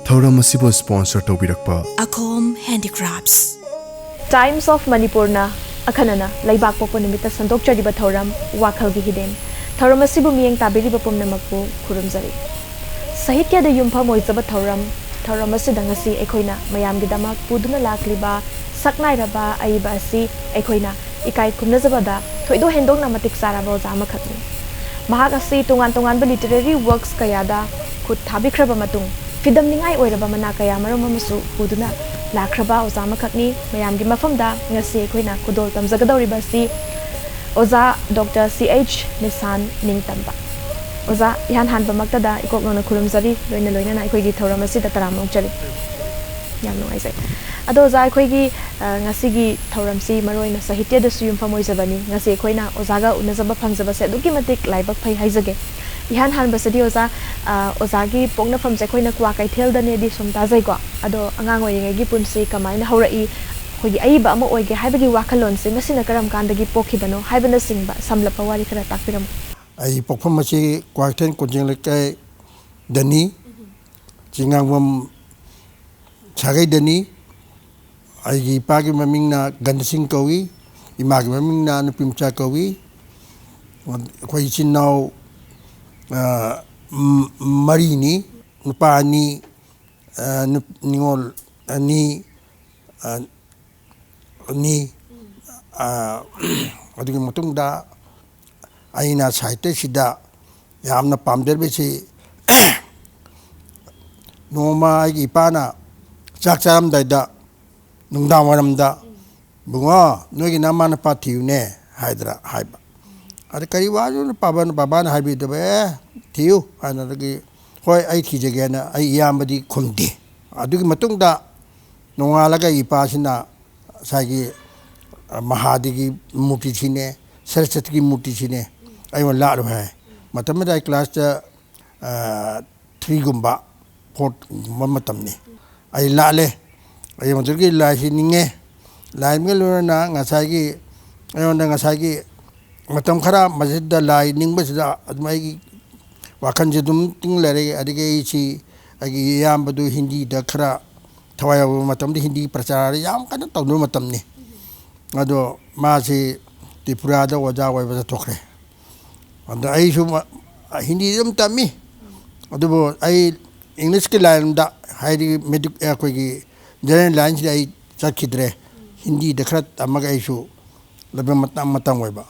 ꯊꯧꯔꯝ ꯑꯁꯤꯕꯨ ꯁ꯭ꯄꯣꯟꯁꯔ ꯇꯧꯕꯤꯔꯛꯄ ꯑꯈꯣꯝ ꯍꯦꯟꯗꯤꯀ꯭ꯔꯥꯐꯠꯁ Times of Manipurna akhanana laibak pokpo nimita sandokchariba thoram Wakhalgi Hiden thoram asibu miyeng tabiriba pumnamakpu khurumjari Sahitya da yumpham oizaba thoram asida ngasi ekhoina mayamgi damak puduna lakliba saknairaba aiba asi ekhoina ikai khumnajabada thoido hendokna matik saraba ojama khatni mahak asi tungan literary works kayada khut thabikraba matung fidam ningai oiraba mana kaya marom amasu puduna Lakraba Ozama Kakni, Mayamgi Mafamda, Ngasi Quina, Kudol Tamzagadoribasi, Oza DR.CH, NISHAN, NINGTAMBA. Oza Yan Hanba Maktada, Ikokona Kurumzari, Loina, Ikogi Toramasi, the Taram Chari. Yano, I say. Adoza Ikogi, Nasigi, Toramsi, Maroina, Sahitya, the Suyum Famoisabani, Nasi Quina, Ozaga, Unazaba Pangsaba said, Dukimatic, Laibak Pai Haizage. Ihan Han Basadi Oza, Ozagi, Pongna from Zakoina Quakai, tell the Nedi from Tazego, Ado Angango, Gipumsi, Kamai, Horai, Hogi Aiba, Moige, Habagi Wakalon, sing a sinakaram Kandagi Pokibano, Habana Singba, Samla Pawari Tapiram. I performance Quaten Kojinlake Dani, Jingam Chagay Dani, I Pagi Mamina Gandasing Kowi, Imagmamina Pimcha Kowi, Quaichin now. Marini, Nupani, Ningol, ni Adugi Mutunda, Aina Saite Sida, Yamna Pamderbisi, Noma Ipana, Saksaram Dada, Nungdamaramda, Bunga, Nuginamana Patiune, Hydra, Hyba. Ada kari wajun paban habi dobe tiu ana lagi hoi ai thijegena ai yambadi khumdi adugi matungda nongalaga ipasina sagi mahadigi muti chine saraswati muti chine ai wala ro hai matamda class 3 gumba 4 matamni ai lale ai maturgi laisi ninge laimgelona ngasagi ai onda ngasagi Matam khara masjid da lai ningba sida admai wakan jedum tinglare adige chi agi yambadu hindi da khara thawaya matam di hindi prachar yam kana tawnu matam ni ado ma si Tripura da waja wai ba tokre anda ai su hindi dum tami ado ai English ki line da hairi medic ko gi general line si ai chakhidre hindi da khara amaga ai su labe matam wai ba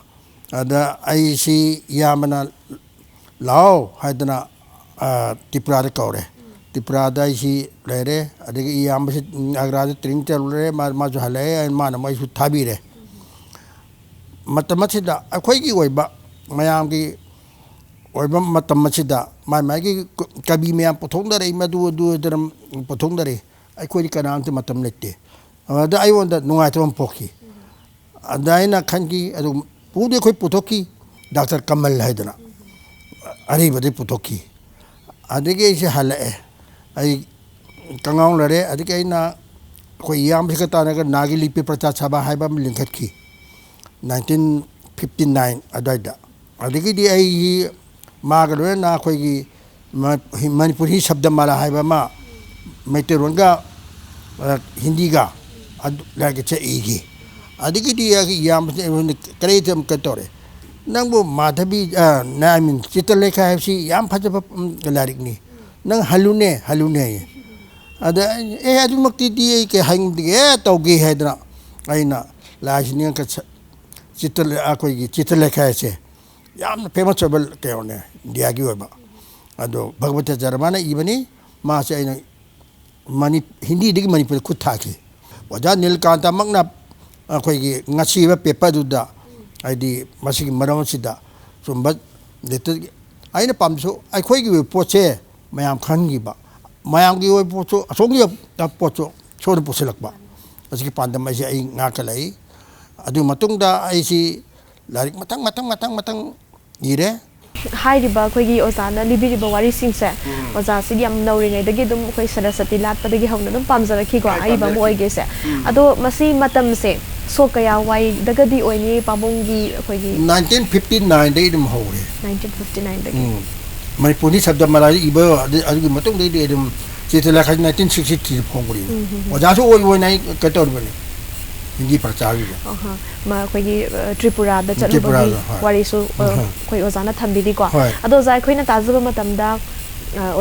ada IC Yamana Lao Hidena Tripura Kore Tripura IC Lere Adigi Yamasi Agra Trinkel Maju Hale and Manamai Tabire Matamachida Akwagi Weba Mayamgi Weba Matamachida my Maggie Kabimia Potongare Madu do Potongare I quit Kanam to Matamlete I want that no item poki Adaina Kangi Pude koi putoki Dr. Kamal Haidana Aribadi putoki Adige is a hale I Kangong Lare Adikaina Koi Yam Sikatanaga Nagili Piprata Saba Haibam Linkatki 1959 Adaida Adigidi I Magarena Koi Manipuri Sabdamala Haibama Meterunga Hindiga like it's a igi Adigidi yam creatum catore. Nangu Matabi, I mean, Chitaleka have she yam patapa larigni. Nang halune. Ada Adumakti hang the air togi hedra. Aina, Lajinian Chital Aqui, Chitaleka say. Yam pematable keone, Diaguba. Ado Bhagavata Jaramana, Ibani, Masa Mani Hindi dig Manipur Kutaki. Waja Nilkanta Magna. Akwai ngasiba paper duda ID masigi maram sida sumba letter aina pamso akwai gi poche mayam khangi ba mayam gi pocho asongi pocho chod poselakba asigi pandam ai ai ngakalai adu matungda ai si larik matang ire Hairiba Kogi Ozana, Libiriba Wari Singse, Oza Sidiam Nori, the Gidum Koi Sarasati Lat, the Gihon, Pamza Kigo, Aiba Moigese. Ado Masi Matam se, Sokaya, why the Gadi Oini, Pabongi, Kogi. 1959 day them holy. 1959 day. My police have the Malay Ibo, the Argumatum, they did Chitralekha 1963 फोंगरी ओजासु ओय नै कतोरबनी हिंदी प्रचार मा खोगी त्रिपुरा दा चलबगी वारिसु खोई ओजाना थंबिदी को अदो जाय खोइना ताजबा मतमदा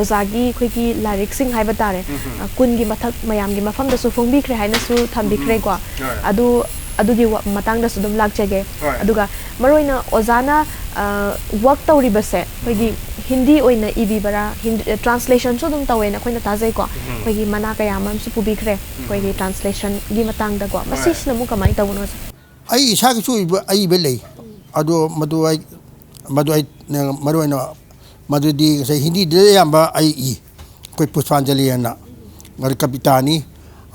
ओजागी खोगी लारिक सिंह हाइबा तारे कुनगी मथक मयामगी मफम दसु फोंबिख्रे हाइनासु थंबिख्रे को अदुगी मतंग दसु दम लाक्चगे अदुगा मरोइना ओजाना वर्क तौरी बसे खोगी हिंदी ओइना इबी बरा ट्रांसलेशन सो दम तवेना खोइना ताजै को खोगी मना कयामम सु पुबिख्रे खोगी ट्रांसलेशन गी मतंग दा को मसिसना मु कमाइ तवनो आई इसा की आई बेले अदो मदु आई मरोइना मदुदी से हिंदी दे याम्बा आई कोई पुष्पांजलि ना मर कवितानी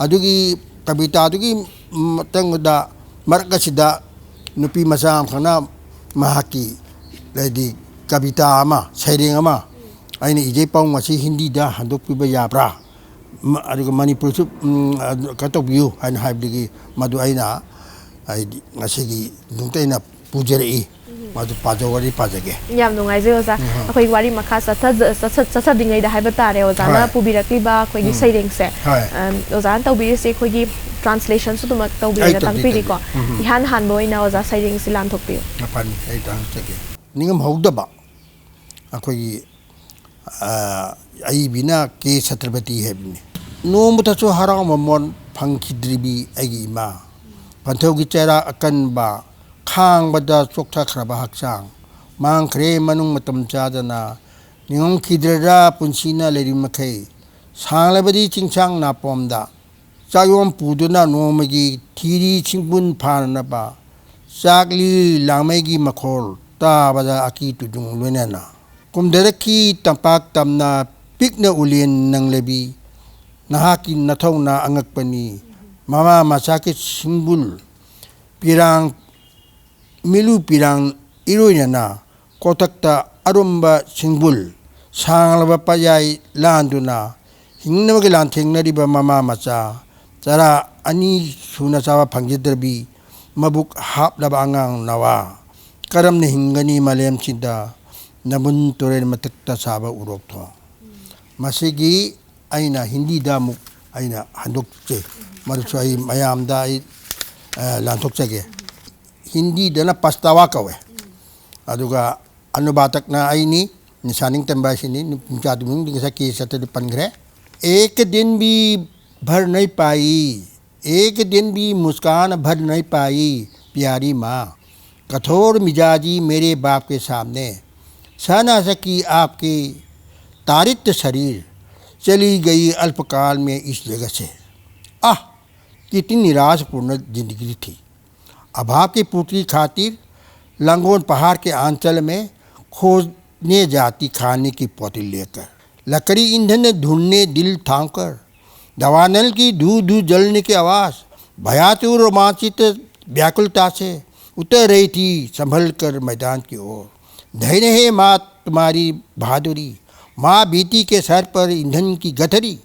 अदुगी कविता अदुगी मतंगदा मरकसिदा नुपी मसाम खना महाकी लेदी कविता अमा सैरेंग अमा आइने इजे पाउ मसी हिंदी दा हंदोकपिबा याब्रा अदुगा मणिपुर सु कतोबियु हाइन हाइबदिगी मदु आइना आइदी ngasiगी दुंतैना पुजरई मदु पाजोवरी पाजगे याम नुंगाइजे ओजा अखोई वारी मखा सथा दिङै दा हाइबा तारे ओजा ना पुबिरक्लिबा खोगी सैरेंग से ओजा तौबिरि से खोगी ट्रांसलेशन सु तुमक तौबिरा तंगपिरि को इहान हान बोइना ओजा सैरेंग से लान थोकपियो पानी आई तांग चगे निगम हौदबा अखोगी आई बिना के छत्रपति हेबिनी नोमतसु हराव ममोन फंखिद्रिबी आगी इमा पंथौगी चेरा अकनबा खांबदा चोकथाख्रबा हक्चांग मांख्रे मनुंग मतम चादना निंगम खिद्ररा पुंसीना लेरि मखै सांगलबदी चिंचांग नापोमदा चायोम पुदुना नोमगी थीरी चिंगबुन फानबा चाकली लांगमैगी मखोल ताबदा अकी तुजुंग लोनेना कुमदरकी तंपाक तमना पिकना उलियन नंगलेबी नहाकी नथौना अंगकपनी मामा मचाके सिंबुल पिरांग मिलु पिरांग इरोइना कोतकता अरुम्बा सिंबुल सांगलबा पायाई लांदुना हिंगनबगे लांथेंगनरिबा मामा मचा चरा अनि सुना चावा फंगिद्रबी मबुक हापलबा अंगांग नवा करमने हिंगनी मलेम चिदा नमुन तोरेन मतकता साबा उरोक्थो मसिगी आइना हिंदी दामुक आइना हंदोकचे मरुसु आई मयाम दा आई लांथोकचगे हिंदी दना पस्तावा कवे अदुगा अनुबातक ना आईनी निशानिंग तंबाशिनी जादुमिंग दिगसा के सतद पनग्रे एक दिन भी भर नहीं पाई एक दिन भी मुस्कान भर नहीं पाई प्यारी माँ कठोर मिजाजी मेरे बाप के सामने सह न सकी आपके तारित शरीर चली गई अल्पकाल में इस जगह से आह कितनी निराशपूर्ण जिंदगी थी अभाव की पूर्ति खातिर लंगोन पहाड़ के आंचल में खोजने जाती खाने की पोती लेकर लकड़ी ईंधन ढूंढने दिल थाम कर दवानल की धू धू जलने की आवाज़ भयातुर रोमांचित व्याकुलता से उतर रही थी संभल कर मैदान की ओर धैर्य है माँ तुम्हारी बहादुरी माँ बीती के सर पर ईंधन की गठरी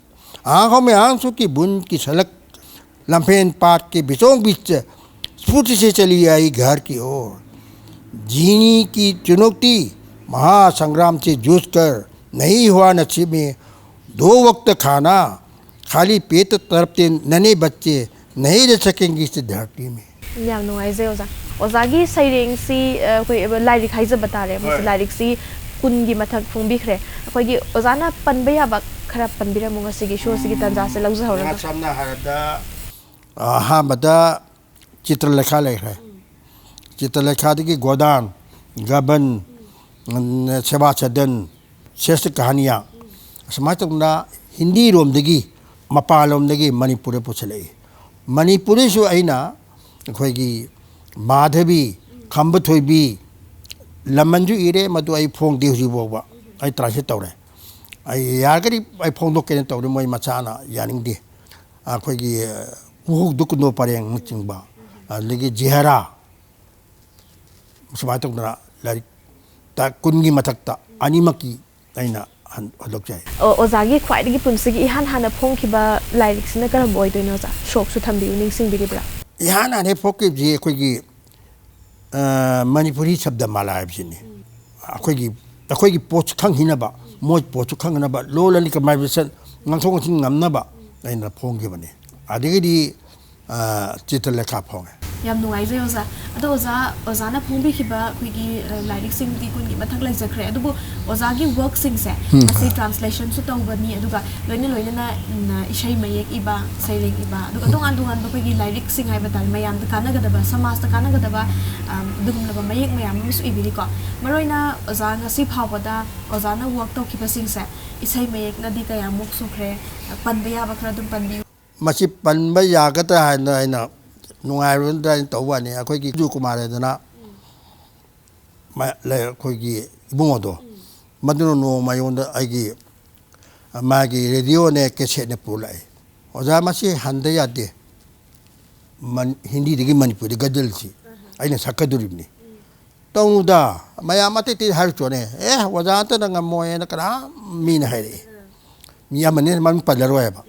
आँखों में आंसू की बूंद की सलक लम्फेन पाट के बीचों बीच स्फूर्ति से चली आई घर की ओर जीनी की चुनौती महासंग्राम से जूझकर नहीं हुआ नसीब में 2 वक्त खाना खाली पेट तड़पते नन्हे बच्चे नहीं रह सकेंगे इस धरती में याम नुंगाइजे ओजा ओजागी सैरेंग सी कोई लाइरिक हाइज बतारे लाइरिक सी कुनगी मथक फोंबिख्रे अखोगी ओजाना पनबे याबा खरा पनबिरा मुंगा सिगी शो सिगी तंजा से लौज हौरा सामना हरदा हा बदा चित्रलेखा लेखा चित्रलेखा की गोदान गबन सेवा सदन श्रेष्ठ कहानियाँ समाज हिंदी रोमदगी मपालोमदगी मणिपुर पुछले मणिपुरीसु अइना अखोगी माधवी खंबथोइबी लमनजु इरे मदु आई फोंग दे हुजिबोबा आई ट्रांसलेट तौरे आई यागरी आई फोंग दो केन तौरे मोय मचाना यानिंग दे अखोगी कुहुक दुकुनो परेंग मचिंगबा लगी जेहरा समाज लाइक ता कुनगी मथक्ता अनिमकी अइना हदोक जाय ओजागी ख्वाइदगी पुंसिगी इहान हाना फोंखिबा लाइरिक्सना करम ओइदोइनो जा शोकसु थंबिउ निंगसिंबिरिब्रा इहान हाने फोके जे अखोगी मणिपुरी शब्द माला हाइबसिनी अखोगी पोच खंग हिनबा मोज पोच खंगनबा लोलनी कमाइबसन ngangthong chin ngamnaba aina phongibani adigidi chitralekha phonge yam nuai oza ado oza na phongbi khiba khigi lyric sing di kun gi mathak lai jakhre adubu oza gi work sing se asi translation su tawbani aduga loina na ishai mayek iba sairing iba aduga dongan ba khigi lyric sing hai batal mayam da kana ga da samas da kana ga da dum la ba mayek mayam su ibili ko maroina oza nga si phawada oza na work to khiba sing se ishai mayek na di kaya mok su khre panba ya ba khra dum panbi machi panba ya ga ta haina nungai run da tawwa ne akhoi gi ju kumare dana ma le akhoi gi bungodo maduno no mayonda aigi magi radio ne kese ne pulai oja machi hande ya de man hindi digi manipuri gadal si aina sakaduribni tawda maya mate ti har chone oja ta nga moye na kara min haire mi amane man palarwa ba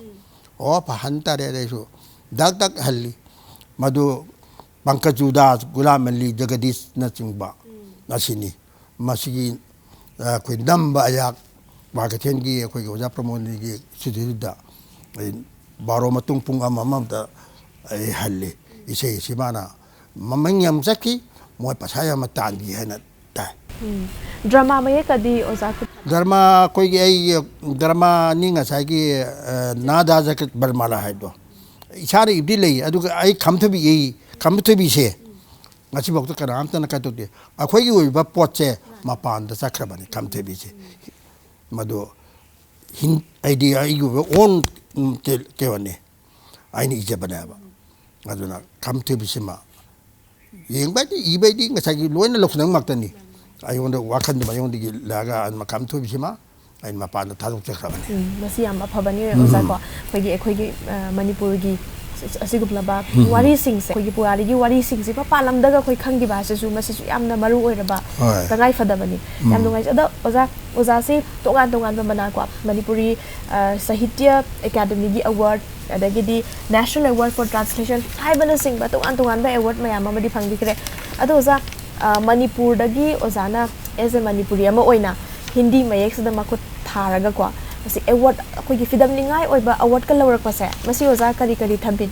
o pa hanta re so dak halli madu Pankasuda Gulamali Jagadish na chingba nasini masigi koi namba ayak bagachen gi koi oja promoni gi sidida baro matung pung amam da halle ise simana mamang yam saki moi pasaya matan gi hena ta drama maye kadi oza drama koi gi ai drama ninga sagi nada jaket barmala haido isari ibdi lei aduga ai kamthabi se ngasi bokto kana amtana ka to de akhoi gi oiba potche mapan da sakrabani kamthabi se mado hin idea igu on ke wane aini ijabana ba aduna kamthabi se ma yengba di ibai di ngasagi loina loknang maktani ayonda wakhan de mayong di laga an kamthabi se ma ain mapan da thaduk sakrabani masi am aphabani oza ko khoi gi Manipur gi asigublaba wari sing se khoi gi puari gi wari sing se pa lam daga khoi khangi ba se su masi su yamna maru oiraba tangai fadabani yam dungai ada oza se tongan ba mana ko Manipuri Sahitya Academy gi award adagidi National Award for Translation haibana sing ba tongan ba award mayam amadi phangbi kre ado oza Manipur dagi ozana as a Manipuri ama oina Hindi mayek sada makut tharaga ko masi award khoi gi fidam ningai oiba award ka lawar ko se masi oza kari thambi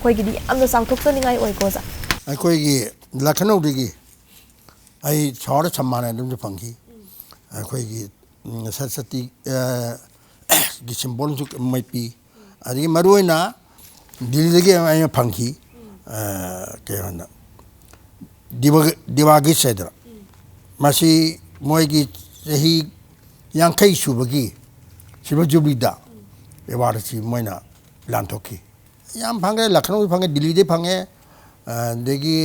khoi gi di amna sangthok to ningai oi ko za ai khoi gi Lucknow digi ai chhor sammana dum ju phanghi ai khoi gi Saraswati gi symbol ju mai pi adi maruina Delhi digi ai phanghi ke hana diwagi sedra masi moi gi hi yang kai subagi siba jubida ewar si moina lantoki yam phange Lucknow phange Delhi de phange degi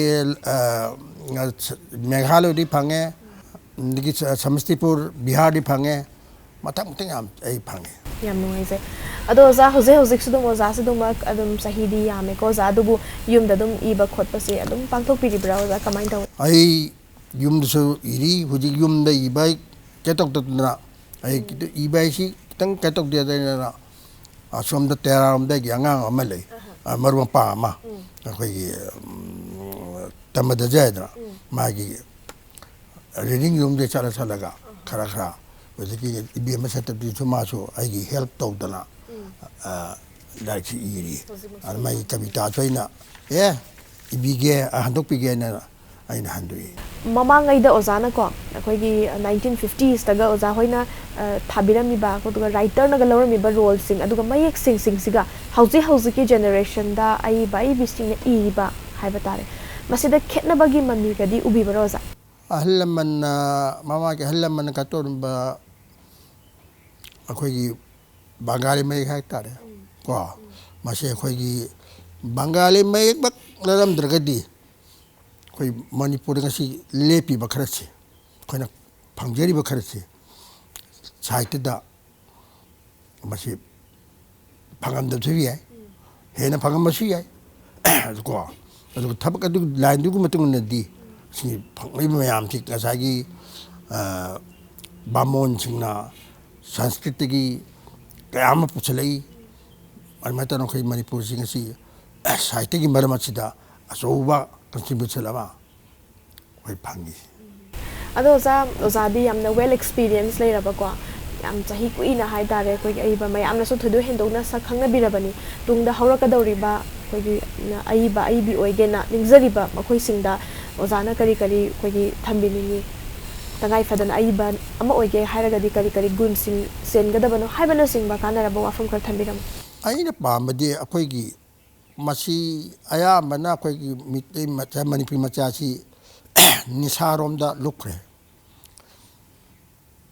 Meghalaya de phange degi Samastipur Bihar de phange matak yam ai phange yam noi se ado za hoje sudum oza sudum adum sahidi yame ko za dubu yum da dum iba khot pase adum pangthok piri bra oza kamai taw ai yum so iri hoji yum da ibai ketok na ai ibai si tang ketok dia na asom da teram da yang amalai maru pa ma koi tamada jaidra magi reading room de chala ga khara hoji ibi ma set di chuma so ai gi help taw dana like iri ar mai kavita choina ibi ge handok pi ge na aina handui mamangai da ozana ko khoi gi 1950s taga oza hoina thabirami ba ko duga writer na ga lawrami ba role sing aduga mayek sing siga hauji ki generation da ai bai bising e ba haiba tare masida khetna bagi mami ga di ubi ba roza ahlaman mama ke ahlaman ka to ba akhoi gi bangali mai khai tare ko mase khoi gi bangali mai bak laram dragadi koi Manipur ngasi lepi bakharasi koina phangjeri bakharasi site da masi phangam da thubi ai hena phangam masu ai ko adu thabak adu line du matung na di si phangai mayam thik ngasagi bamon singna sanskrit gi kayama puchalai almata no khoi Manipur singasi site gi maramachida asoba contribution lama koi phangi ado oza di amna well experience le raba ko yam chahi kuina hai dare koi aiba mayam na so thudu hendona sa khangna birabani tungda haurakadoriba koi aiba aibi oigena ningzariba makoi singda ozana kari kari koi thambini tangai fadana aiba ama oige hairagadi kari kari gun sing sengadabano haibana singba kanaraba wafam khar thambiram aina pamadi akoigi masi aya mana akoigi mitai macha Manipuri macha si nisaromda lukre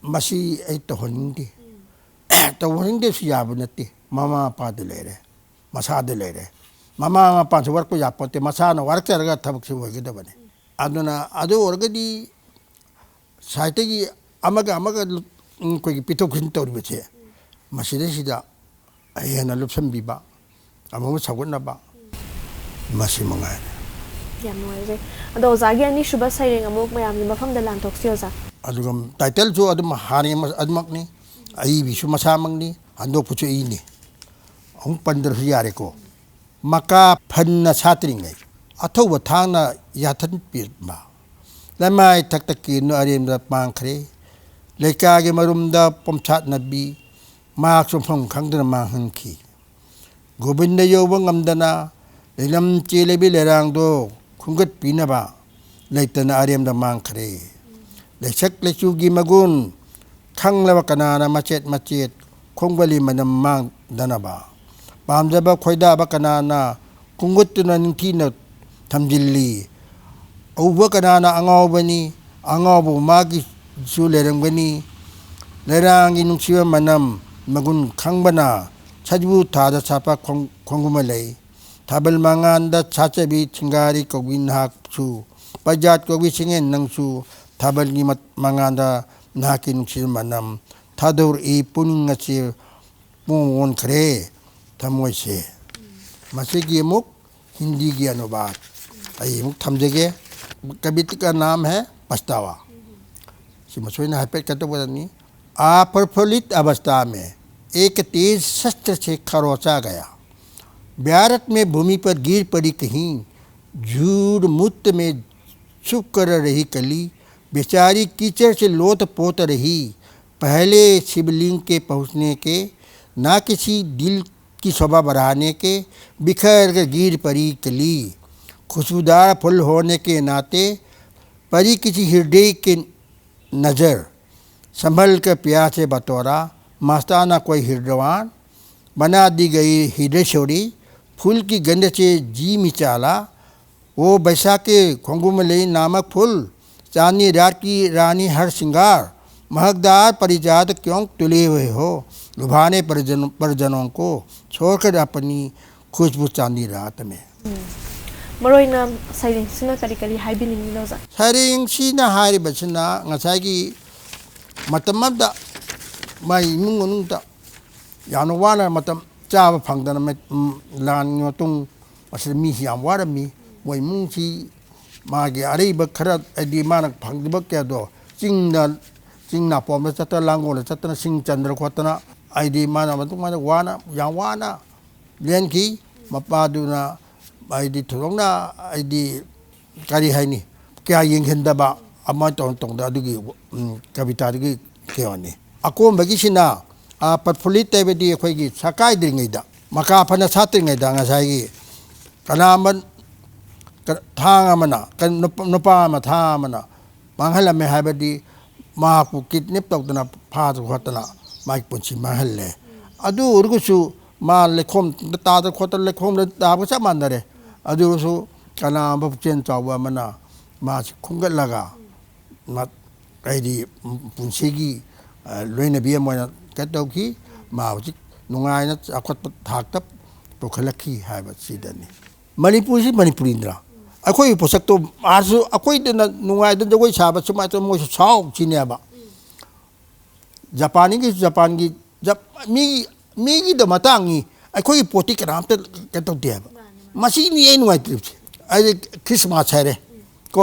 masi ai to honde si yabunati mama pa de lere masa de lere mama pa so work ko yapote masa na work teraga thabak si wagidabane aduna adu orgadi saitegi amaga koigi pitokhin torbiche maside sida ayana lupsam biba amu saguna ba masi mangai yam noise ado zagi ani shuba sairing amuk mayam ni mafam da lan toksi oza adugam title jo adum hani admakni ai bi su masamangni ando puchu ini ong pandar yare ko maka phanna satringai athoba thangna yathan pirma lamai takki no arem da pangkhre leka ge marumda pomchat nabi mak somphom khangdana ma hanki gobinda yoba ngamdana lelam chelebi lerang do khungat pinaba leitana arem da mangkhre lechak lechugi magun khanglaba kanana machet khongbali manam mang danaba pamjaba khoida ba kanana kungutuna ningthina thamjilli auba kanana angawbani angawbu magi su lerangani lerangi nungsiba manam magun khangbana chajbu thada chapa khonggumalei thabal manganda chachabi chingari kogin hak su pajat kogi singen nangsu thabal ni manganda nakin chil manam thadur e puning achi pon khre thamoi se masigi muk Hindi की अनुवाद आई मुख थमजेगे कविता का नाम है पछतावा सिमसोई ने हाइपेट करते बोलनी अप्रफुल्लित अवस्था में एक तेज शस्त्र से खरोचा गया भारत में भूमि पर गिर पड़ी कहीं झूठ मुक्त में छुप कर रही कली बेचारी कीचड़ से लोत पोत रही पहले शिवलिंग के पहुँचने के ना किसी दिल की शोभा बढ़ाने के बिखर कर गिर पड़ी कली खुशबूदार फूल होने के नाते परी किसी हृदय के नज़र संभल कर प्यासे बतौरा मस्ताना कोई हृदयवान बना दी गई हृदय छोड़ी फूल की गंध से जी मिचाला वो बैसाखे खोंगुमलई नामक फूल चांदनी रात की रानी हर श्रृंगार महकदार परिजात क्यों तुले हुए हो लुभाने परिजनों को छोड़कर अपनी खुशबू चांदी रात में मरोइना साइरिंग सिना करी करी हाइबिनिंग लोजा साइरिंग सिना हारि बसना ngसागी मतमदा माइ नुंगनुंता यानो वाना मतम चाब फंगदना में लान तुंग असर मी याम वारमी मोइ मुंसी मागे अरेब खरा अदि मानक फंगदब क्यादो चिंगना पोम चत लांगोल चतना सिंग चंद्र खोतना आईडी माना मतुंग माना वाना याम वाना लेनकी मपादुना आईडी थोंगना आईडी कारी हाइनी क्या यंगहंदबा अमा तोंदा दुगी कविता दुगी केवनी अकोम बगिसिना पटफुली तेबेदी अखोगी सकाय द्रिंगैदा मका फना सात्रिंगैदा ngसागी कनामन थांगमना नुपा मा थामना मांगहलमे हाबदी माकु किडनैप तौदना फाद खोतना माइक पुंसी माहल्ले अदु उरगुसु मा लेखोम ताद खोत लेखोम दाब चा मानदरे अदुसु कना बचेन चावा मना मा खुंगलगा मा आईडी पुंसीगी लोइना बिया मोना कतौकी मा हुजि नुंगाइना अखोत थाक्तप पोखलखी हाबा सिदनी मणिपुरी मणिपुरींद्रा अखोई पोसक तो आसु अखोई नुंगाइ द जगोई साबा सुमा तो मोइ साउ चिनेबा जापानी की मी की द मतांगी अखोई पोटी कराम त कतौ देबा मसी नि ए नुंगाइ trip ai Christmas chare ko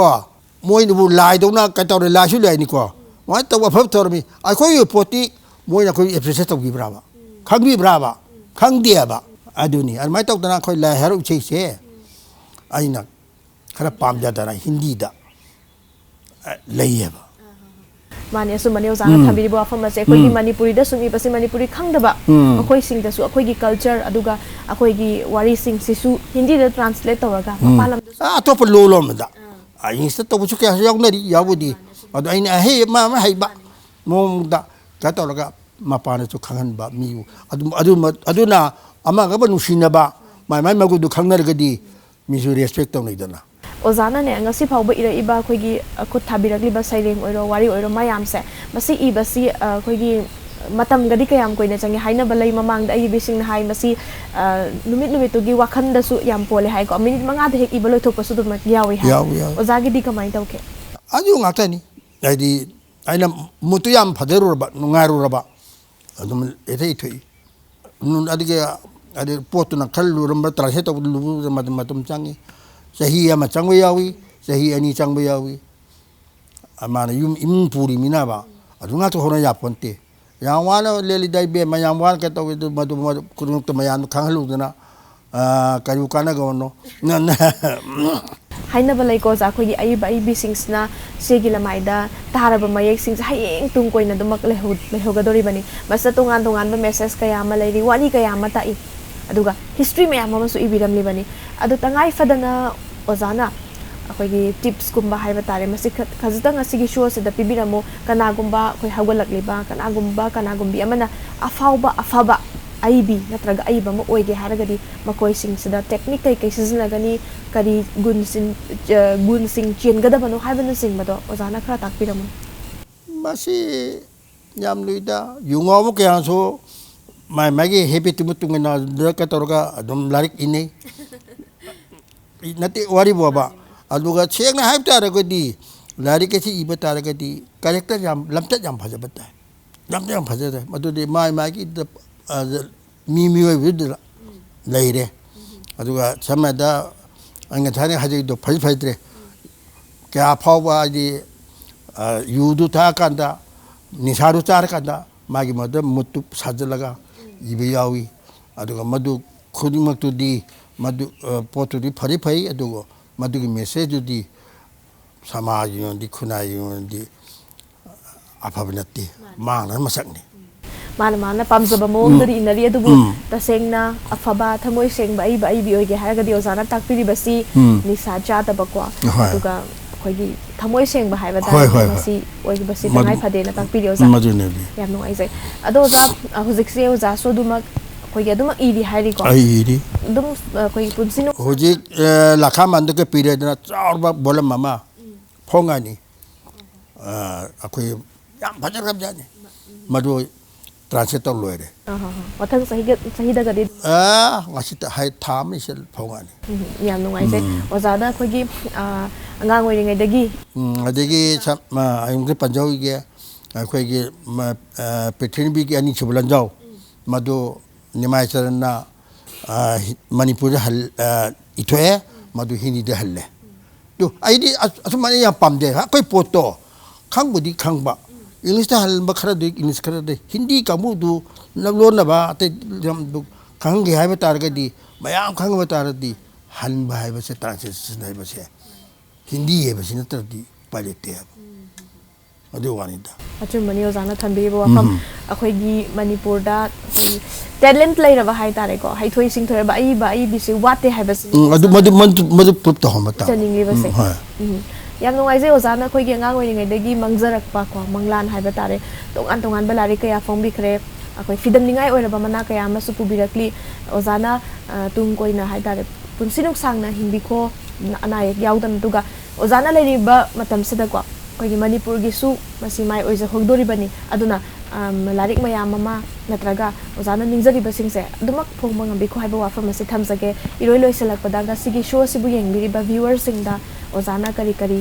moi nu lai do na ka taw la shu lai ni ko wa taw wa phap tor mi ai ko yu poti moi na ko appreciate taw gi bra ba khang bi bra ba khang dia ba aduni ai mai taw na ko la haru che che ai na khara pam ja da na hindi da lai ya ba माने असु मने ओजाना थंबिरि बो अफम से अखोगी मणिपुरी दा सुमी बसे मणिपुरी खंगदबा अखोई सिंग दसु अखोगी culture अदुगा अखोगी वारी सिंग सिसु हिंदी दा ट्रांसलेट तवरगा मपालम अतोप लोलो मदा इंग्लिश तो बुचु क्या यावनरी यावुदी अदु आइन हे मा हाइबा मोंदा का तोरगा मपाने चु खंगनबा मियु अदुना अमागा बनुसिनबा माय माय मगुदु खंगनरगदी मिसु रेस्पेक्ट तौनैदना ओजाना ने ngasi phawba ira iba khoigi khut thabiragli ba saireng oiro wari oiro mayam se masi ibasi khoigi matam gadi kayam koina changi haina balai mamang da ai bising na hai masi numit tu gi wakhan da su yam pole hai ko minute manga da hek ibalo thok pasu dum yawi hai ozagi di kamai tawke aju ngatani ai aina mutu yam phadaru ba nungaru ba adum ethei thoi nun adige ade potuna khallu ramba trase to lu matum changi sahi ama changba yawi sahi ani changba yawi amana yum impuri minaba adunga to hona yaponte yamwana leli dai be mayamwan ka to madu kurung to mayan khanglu dana kayu kana gono na haina balai ko za khogi ai ba bi sings na segi lamaida taraba mayek sings hayeng tung koina dumak lehoga dori bani basa tungan ba message kaya malai wani kaya mata I aduga history me ama su ibiram li bani adu tangai fadana ozana अखोगी tips गुम्बा हाइबा तारे मसी खजतंग असिगी show से the पिबिरमो कनागुम्बा अखोई हगलकलिबा कनागुम्बी अमना अफाउबा अफाबा IB नत्रगा आईबा म ओइगे हारगदी मकोई सिंग सिदा technique कई सिजनगनी करी गुण सिंग चेनगदा बनो हाइबन सिंग मदो ओजाना खरा ताकपिरमो मसी याम लुइदा युंगो के आसो मागे हेबिट मुतुंगना दरका तोरगा अदम लारिक इने नते वारी बाबा अदुगा सेंगना हाइब तारगदी लारिक के इबा तारगदी कैरेक्टर याम लमचत याम फजबता लमचत याम फजदे मदुदे मागी मी विद लेरे अदुगा समदा अंग थाने हजेदो फजरे क्या फावबा आदि युदु था कांदा निसारु चार कांदा मागी मद मुतु साजलगा इबे यावी अदुगा मदु खुदिमक्तुदी मदु पोतुदी फरी फई अदुगो मदुगी मेसेज दी समाज योंदी खुनाई योंदी अफबनती मांगना मसकनी माना पामजबा मोंगदरी इनरी अदुबु तसेंगना अफबा थमोय सेंगबा आई बि ओइगे हारगदी ओजाना ताकपिरिबसी निसा चातबको अदुगा खोगी थमोय सेंगबा हाइबा तासी ओइगे बसी तंगाई फदेना ताकपिरि ओजा याम नुआइजे अदो ओजा हुजिकसे ओजा सोदुमक खोगी अदुम इरी हाइरी को इरी अदुम खोगी पुनसिनो हुजिक लाखा मानद के पीरियडना चारबा बोलम मामा फोंगानी अखोई याम फजरब जाने मदु ट्रांसलेट तो लोरे मथंग सही दगदी ngasi ta hai tham isel phongani याम नुआइजे ओजादा खोगी अंगांग ओइरिंगै दगी adegi ayung ke panjau ge akhoi ge pethrinbi ke ani chubulan jau madu nimai charana manipur hal ithoe madu hindi de halle tu aidi asumani ya pamde ha koi poto khangbudi khangba English हल खर English खर हिंदी कामूदू ललोन नबा खंगे है तारगदी मयाम खंग तारदी हनब है translation है हिंदी है नत्रदी पालेते अचुमनी ओजाना थंबीबो वफम अखोगी मणिपुर दा talent लेरबा हाय तारेको हाइथोई सिंथोरबा आई बिसे वाते हाइबस मदु प्रूफ तो हमता चनिंगली बसे याम नुआइजे ओजाना खोगी अंगांग ओइरिंगैदगी मंगजरकपा को मंगलान हाइबा तारे तोंगान बलारी कया फोंबिखरे अखोई फिदम निंगाई ओइरबा मना कया मसु पुबिरकली ओजाना तुम कोइना हाय तारे पुनसिनुक सांगना हिंबिखो अनायक याउदन दुगा ओजाना लेरिबा मतम सिदको खोगी मणिपुर गिसु मसी माय ओइजा होगदोरिबनी अदुना लारिक मयाम ममा नत्रगा ओजाना निंगजरिबा सिंगसे अदुमक फोंबा ngambiko हाइबा वाफम मसी थमजगे इरोय लोइसलकपदा गसिगी शो सिबु येंगबिरिबा व्यूअर्स सिंगदा ओजाना करी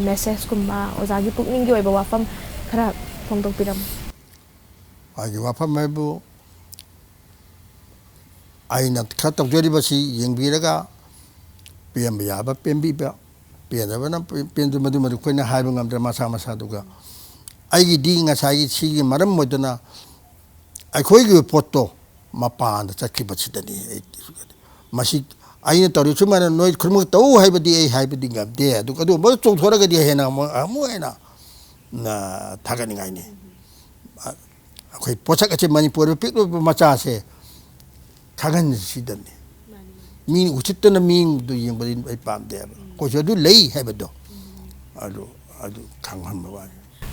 मेसेज कुम्बा ओजागी पुकनिंगी ओइबा वाफम खरा फोंदोकपिरम आगे वाफम मेबु आइना खतम जरिबसी येंगबिरगा पेम याबा पेमबिबा पेनबना पेनदु मदु कोइना हाइबा ngamdra masa दुगा आइगी दी ngasai सिगी मरम मोदना आखोइगी पोतो मपान चखिबसिदनी मसी आइना तरि सुमाना नोइ खुरमुक तौ हाइबदी ए हाइबदी ngamde दुगा दु बो चोथोरगदी हेना अमुएना थागनिंगाइने अखोई पोछक अचे मणिपुर पिकलो मचा से थागन सिदने मी उचितन मी दु यंबदि आई पाम दे कोजो दु लई हैबदो अदु खांगहम बवा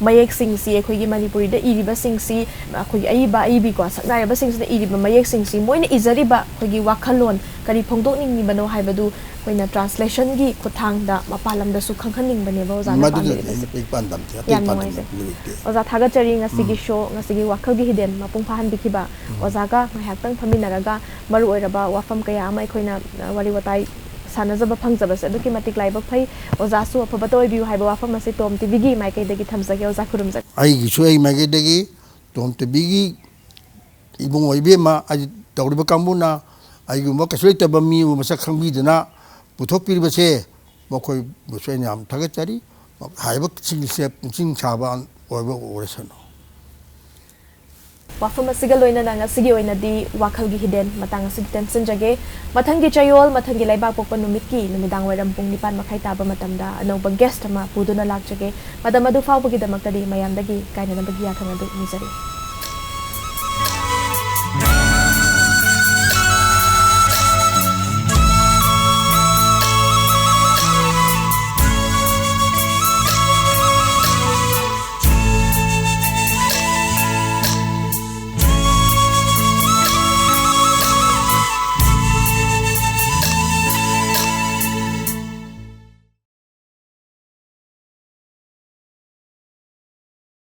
mayek sing si ekhoi gi Manipuri da iriba sing si akhoi gi ai ba ai bi ko saknai ba sing si da iriba mayek sing si moina izari ba khoi gi wakhalon kari phongdok ning ni bano hai badu koina translation gi khuthang da mapalam da su khangkhan ning bane ba oza na pa एक पांदम थे एक पांदम oza thaga chari nga sigi show nga sigi wakhal gi hiden mapung phahan bi khiba oza ga ngahak phaminaraga maru oiraba wafam kaya ama ekhoina wari watai sanazaba phangzaba se duki matik laibak phai oza su afaba toy bi haiba wafam ase tom tv gi mai kai dagi thamsage oza khurumjak आई गिसु आई मागे दगी तोम ते बिगी इबुंग ओइबे मा आई तौरबा कांबुना आई गुम कसुइ तब मी मसक खंबीदना पुथोक पिरबसे मखोय बुसोय नाम थागचारी हाइबक सिंगसे पुंसिंग छाबा ओइबा ओरसनो wafam asiga loina na nga sigi oina di wakhal gi hiden matang asig tension jage mathangi chayol mathangi laibak pokpa numit ki numidang wairam pung 9 makhai taba matamda anoba guest ma puduna lak jage madam adu faw bagi damak tadi mayam dagi kaina na bagi ya thanga du misari